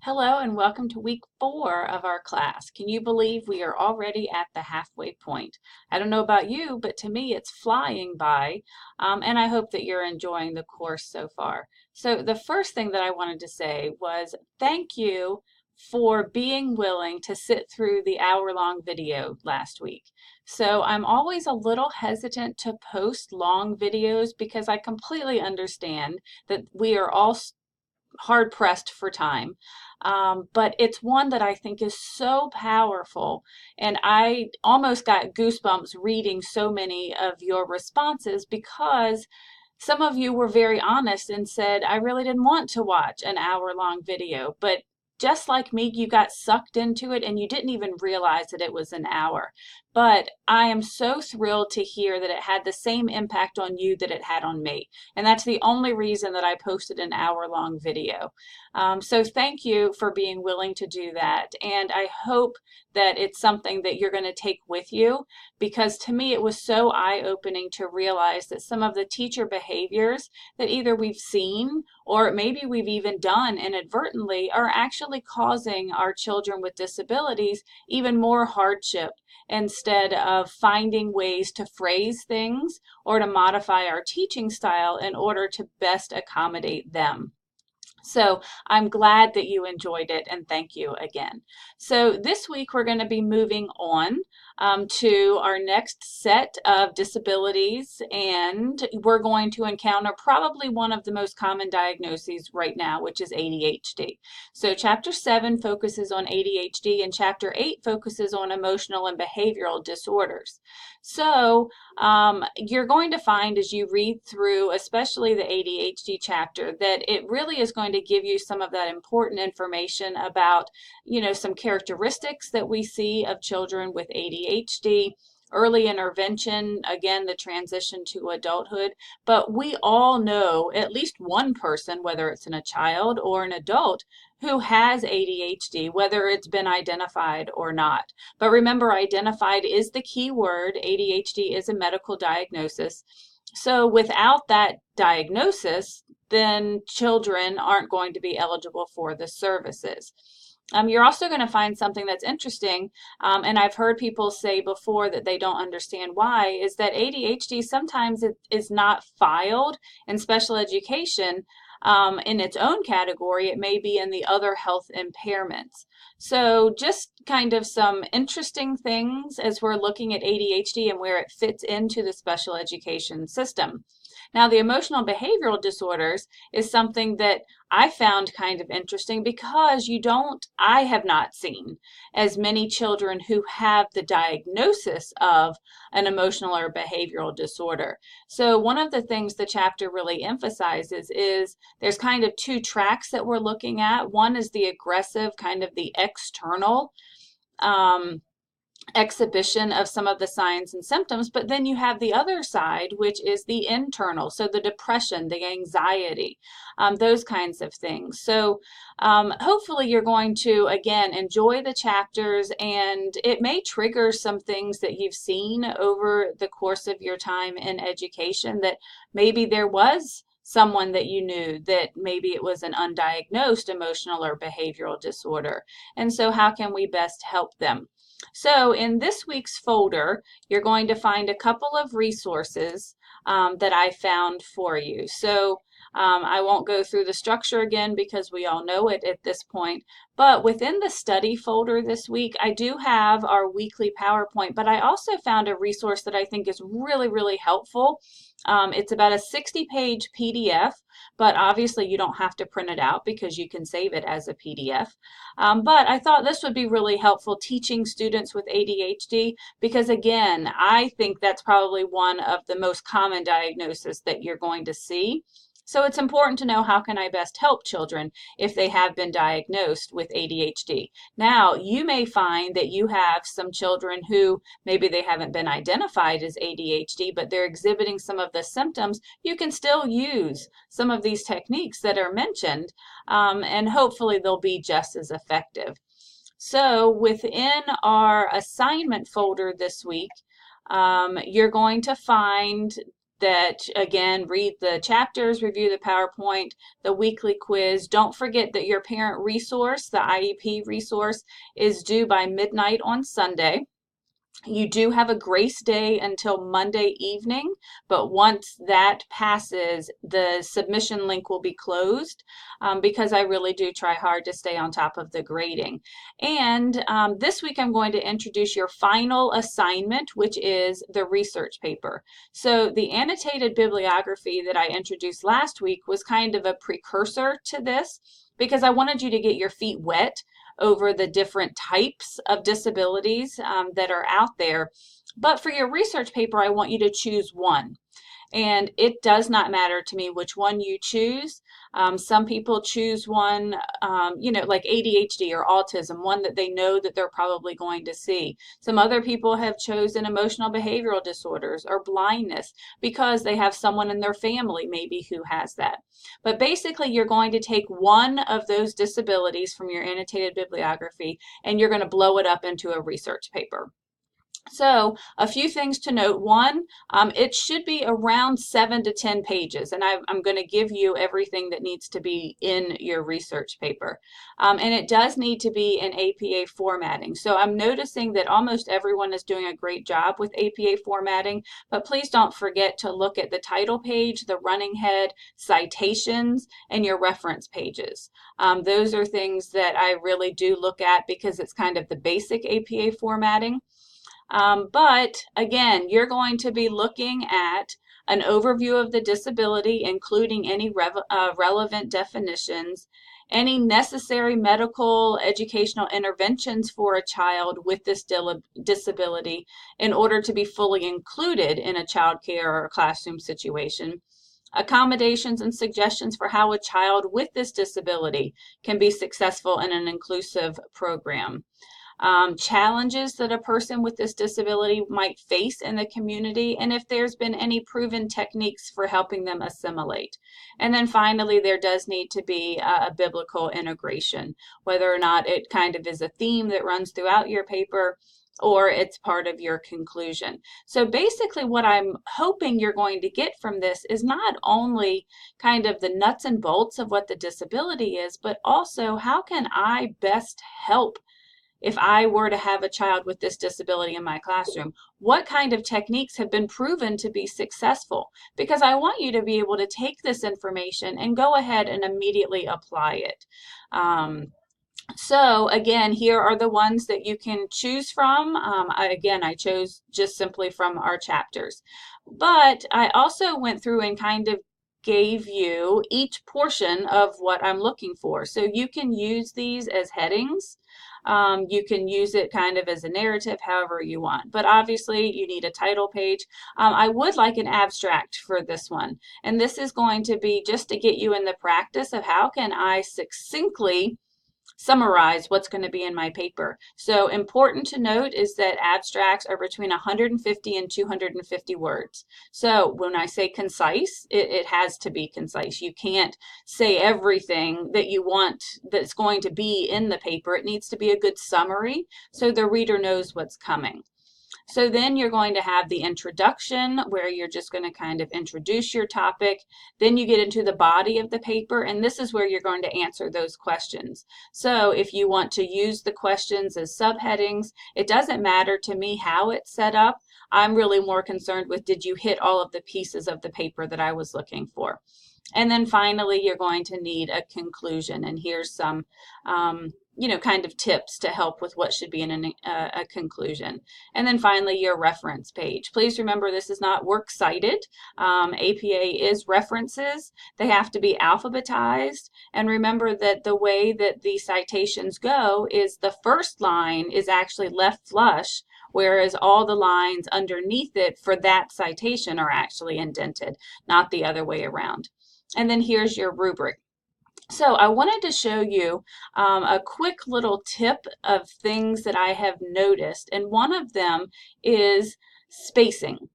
Hello and welcome to week 4 of our class. Can you believe we are already at the halfway point? I don't know about you, but to me it's flying by, and I hope that you're enjoying the course so far. So the first thing that I wanted to say was thank you for being willing to sit through the hour-long video last week. So I'm always a little hesitant to post long videos because I completely understand that we are all hard pressed for time. But it's one that I think is so powerful. And I almost got goosebumps reading so many of your responses because some of you were very honest and said, I really didn't want to watch an hour-long video, but just like me, you got sucked into it and you didn't even realize that it was an hour. But I am so thrilled to hear that it had the same impact on you that it had on me. And that's the only reason that I posted an hour-long video. So thank you for being willing to do that. And I hope that it's something that you're going to take with you, because to me it was so eye-opening to realize that some of the teacher behaviors that either we've seen or maybe we've even done inadvertently are actually causing our children with disabilities even more hardship, instead of finding ways to phrase things or to modify our teaching style in order to best accommodate them. So I'm glad that you enjoyed it, and thank you again. So this week we're going to be moving on to our next set of disabilities, and we're going to encounter probably one of the most common diagnoses right now, which is ADHD. So Chapter 7 focuses on ADHD, and Chapter 8 focuses on emotional and behavioral disorders. So you're going to find as you read through, especially the ADHD chapter, that it really is going to give you some of that important information about, some characteristics that we see of children with ADHD, early intervention, again, the transition to adulthood. But we all know at least one person, whether it's a child or an adult, who has ADHD, whether it's been identified or not. But remember, identified is the key word. ADHD is a medical diagnosis. So without that diagnosis, then children aren't going to be eligible for the services. You're also going to find something that's interesting, and I've heard people say before that they don't understand why, is that ADHD sometimes it is not filed in special education in its own category. It may be in the other health impairments. So just kind of some interesting things as we're looking at ADHD and where it fits into the special education system. Now, the emotional behavioral disorders is something that I found kind of interesting because I have not seen as many children who have the diagnosis of an emotional or behavioral disorder. So one of the things the chapter really emphasizes is there's kind of two tracks that we're looking at. One is the aggressive, kind of the external exhibition of some of the signs and symptoms, but then you have the other side, which is the internal, so the depression, the anxiety, those kinds of things. So hopefully you're going to, again, enjoy the chapters, and it may trigger some things that you've seen over the course of your time in education, that maybe there was someone that you knew that maybe it was an undiagnosed emotional or behavioral disorder. And so how can we best help them? So in this week's folder, you're going to find a couple of resources that I found for you. So I won't go through the structure again because we all know it at this point. But within the study folder this week, I do have our weekly PowerPoint, but I also found a resource that I think is really, really helpful. It's about a 60-page PDF, but obviously you don't have to print it out because you can save it as a PDF. But I thought this would be really helpful teaching students with ADHD because, again, I think that's probably one of the most common diagnoses that you're going to see. So it's important to know how can I best help children if they have been diagnosed with ADHD. Now, you may find that you have some children who maybe they haven't been identified as ADHD, but they're exhibiting some of the symptoms. You can still use some of these techniques that are mentioned, and hopefully they'll be just as effective. So within our assignment folder this week, you're going to find that, again, read the chapters, review the PowerPoint, the weekly quiz. Don't forget that your parent resource, the IEP resource, is due by midnight on Sunday. You do have a grace day until Monday evening, but once that passes, the submission link will be closed because I really do try hard to stay on top of the grading. And this week I'm going to introduce your final assignment, which is the research paper. So the annotated bibliography that I introduced last week was kind of a precursor to this because I wanted you to get your feet wet over the different types of disabilities that are out there. But for your research paper, I want you to choose one. And it does not matter to me which one you choose. Some people choose one, like ADHD or autism, one that they know that they're probably going to see. Some other people have chosen emotional behavioral disorders or blindness because they have someone in their family maybe who has that. But basically, you're going to take one of those disabilities from your annotated bibliography and you're going to blow it up into a research paper. So a few things to note. One, it should be around 7 to 10 pages, and I'm going to give you everything that needs to be in your research paper. And it does need to be in APA formatting. So I'm noticing that almost everyone is doing a great job with APA formatting, but please don't forget to look at the title page, the running head, citations, and your reference pages. Those are things that I really do look at because it's kind of the basic APA formatting. But again, you're going to be looking at an overview of the disability, including any relevant definitions, any necessary medical educational interventions for a child with this disability in order to be fully included in a child care or classroom situation, accommodations and suggestions for how a child with this disability can be successful in an inclusive program. Challenges that a person with this disability might face in the community, and if there's been any proven techniques for helping them assimilate. And then finally, there does need to be a biblical integration, whether or not it kind of is a theme that runs throughout your paper or it's part of your conclusion. So basically what I'm hoping you're going to get from this is not only kind of the nuts and bolts of what the disability is, but also how can I best help if I were to have a child with this disability in my classroom? What kind of techniques have been proven to be successful? Because I want you to be able to take this information and go ahead and immediately apply it. So again, here are the ones that you can choose from. I chose just simply from our chapters. But I also went through and kind of gave you each portion of what I'm looking for. So you can use these as headings. You can use it kind of as a narrative, however you want. But obviously, you need a title page. I would like an abstract for this one. And this is going to be just to get you in the practice of how can I succinctly summarize what's going to be in my paper. So important to note is that abstracts are between 150 and 250 words. So when I say concise, it has to be concise. You can't say everything that you want that's going to be in the paper. It needs to be a good summary so the reader knows what's coming. So then you're going to have the introduction where you're just going to kind of introduce your topic. Then you get into the body of the paper, and this is where you're going to answer those questions. So if you want to use the questions as subheadings, it doesn't matter to me how it's set up. I'm really more concerned with, did you hit all of the pieces of the paper that I was looking for? And then finally, you're going to need a conclusion. And here's some kind of tips to help with what should be in a conclusion. And then finally, your reference page. Please remember this is not works cited. APA is references. They have to be alphabetized. And remember that the way that the citations go is the first line is actually left flush, whereas all the lines underneath it for that citation are actually indented, not the other way around. And then here's your rubric. So I wanted to show you a quick little tip of things that I have noticed, and one of them is spacing.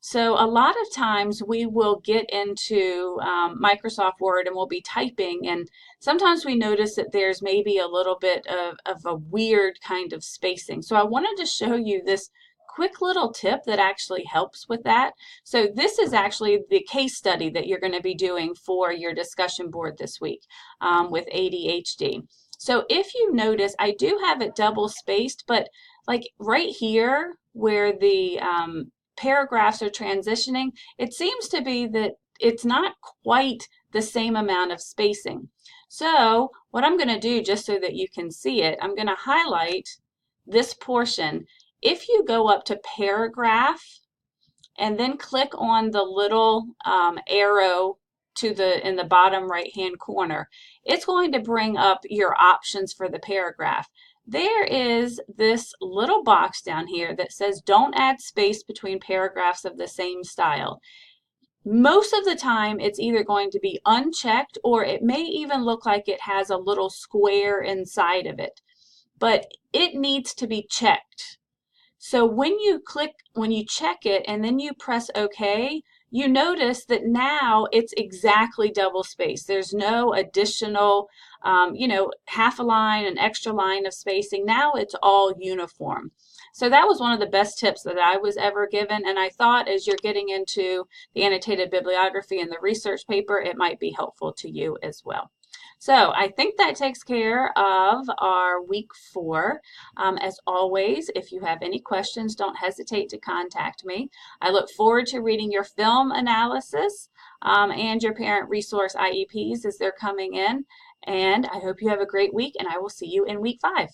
So a lot of times we will get into Microsoft Word and we'll be typing, and sometimes we notice that there's maybe a little bit of a weird kind of spacing. So I wanted to show you this quick little tip that actually helps with that. So this is actually the case study that you're going to be doing for your discussion board this week with ADHD. So if you notice, I do have it double spaced, but like right here where the paragraphs are transitioning, it seems to be that it's not quite the same amount of spacing. So what I'm going to do, just so that you can see it, I'm going to highlight this portion. If you go up to paragraph and then click on the little arrow in the bottom right hand corner, it's going to bring up your options for the paragraph. There is this little box down here that says don't add space between paragraphs of the same style. Most of the time it's either going to be unchecked, or it may even look like it has a little square inside of it, but it needs to be checked. So when you check it and then you press OK, you notice that now it's exactly double spaced. There's no additional, half a line, an extra line of spacing. Now it's all uniform. So that was one of the best tips that I was ever given, and I thought as you're getting into the annotated bibliography and the research paper, it might be helpful to you as well. So I think that takes care of our week 4. As always, if you have any questions, don't hesitate to contact me. I look forward to reading your film analysis and your parent resource IEPs as they're coming in. And I hope you have a great week, and I will see you in week 5.